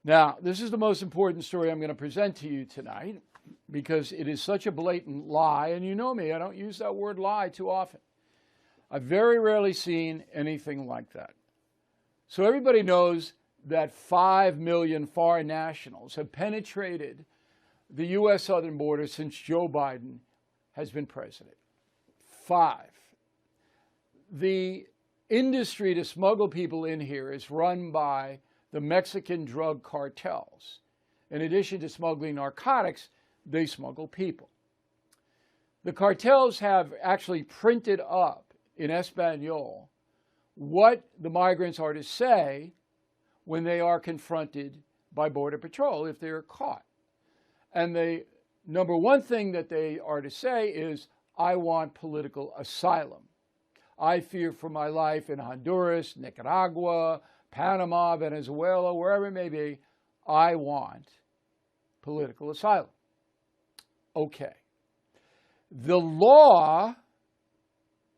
Now, this is the most important story I'm going to present to you tonight because it is such a blatant lie. And you know me, I don't use that word lie too often. I've very rarely seen anything like that. So everybody knows that 5 million foreign nationals have penetrated the U.S. southern border since Joe Biden has been president. 5. The industry to smuggle people in here is run by the Mexican drug cartels. In addition to smuggling narcotics, they smuggle people. The cartels have actually printed up in Espanol what the migrants are to say when they are confronted by Border Patrol if they're caught. And the number one thing that they are to say is, I want political asylum. I fear for my life in Honduras, Nicaragua, Panama, Venezuela, wherever it may be. I want political asylum. Okay. The law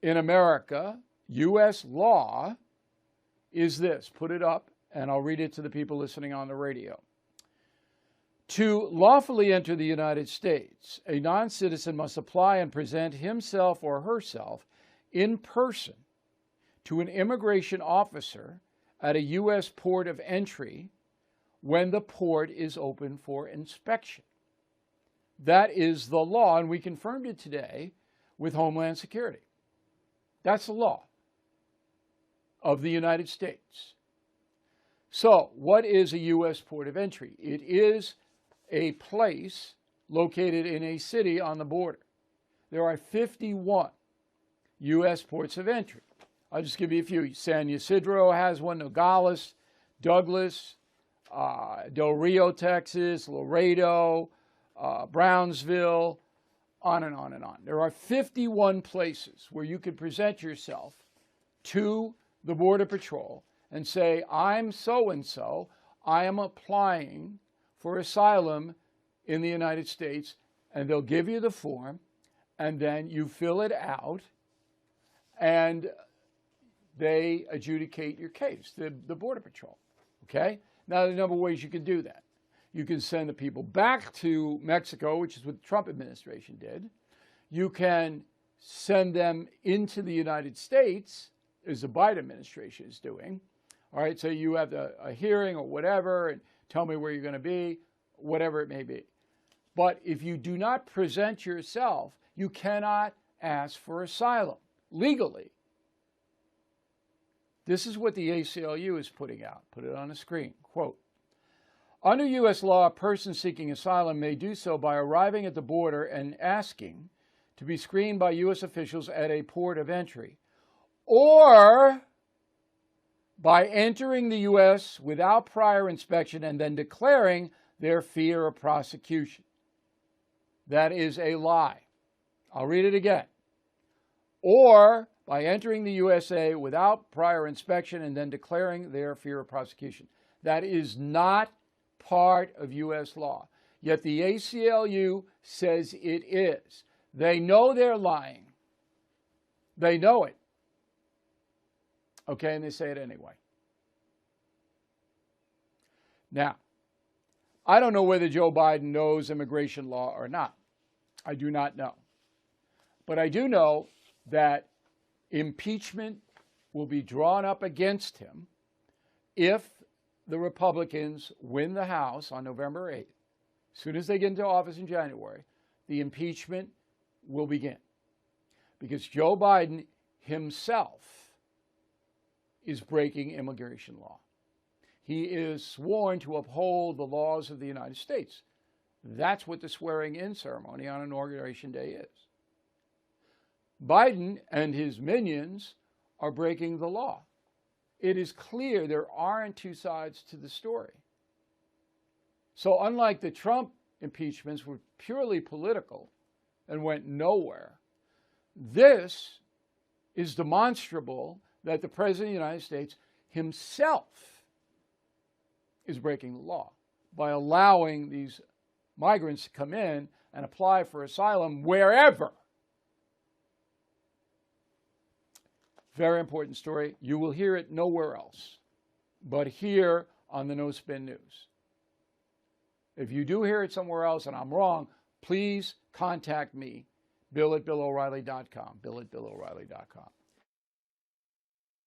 in America, U.S. law, is this. Put it up, and I'll read it to the people listening on the radio. To lawfully enter the United States, a non-citizen must apply and present himself or herself in person to an immigration officer at a U.S. port of entry when the port is open for inspection. That is the law, and we confirmed it today with Homeland Security. That's the law of the United States. So, what is a U.S. port of entry? It is a place located in a city on the border. There are 51 U.S. ports of entry. I'll just give you a few. San Ysidro has one, Nogales, Douglas, Del Rio, Texas, Laredo, Brownsville, on and on and on. There are 51 places where you could present yourself to the Border Patrol and say, I'm so-and-so, I am applying for asylum in the United States, and they'll give you the form, and then you fill it out, and they adjudicate your case, the Border Patrol, okay? Now, there are a number of ways you can do that. You can send the people back to Mexico, which is what the Trump administration did. You can send them into the United States, as the Biden administration is doing. All right, so you have a hearing or whatever, and tell me where you're going to be, whatever it may be. But if you do not present yourself, you cannot ask for asylum legally. This is what the ACLU is putting out. Put it on the screen. Quote, under U.S. law, a person seeking asylum may do so by arriving at the border and asking to be screened by U.S. officials at a port of entry, or by entering the U.S. without prior inspection and then declaring their fear of prosecution. That is a lie. I'll read it again. Or by entering the USA without prior inspection and then declaring their fear of prosecution. That is not part of U.S. law. Yet the ACLU says it is. They know they're lying. They know it. Okay, and they say it anyway. Now, I don't know whether Joe Biden knows immigration law or not. I do not know. But I do know that impeachment will be drawn up against him if the Republicans win the House on November 8th. As soon as they get into office in January, the impeachment will begin. Because Joe Biden himself is breaking immigration law. He is sworn to uphold the laws of the United States. That's what the swearing-in ceremony on Inauguration Day is. Biden and his minions are breaking the law. It is clear there aren't two sides to the story. So unlike the Trump impeachments were purely political and went nowhere, this is demonstrable that the President of the United States himself is breaking the law by allowing these migrants to come in and apply for asylum wherever. Very important story. You will hear it nowhere else but here on the No Spin News. If you do hear it somewhere else and I'm wrong, please contact me, Bill@BillO'Reilly.com, Bill@BillO'Reilly.com.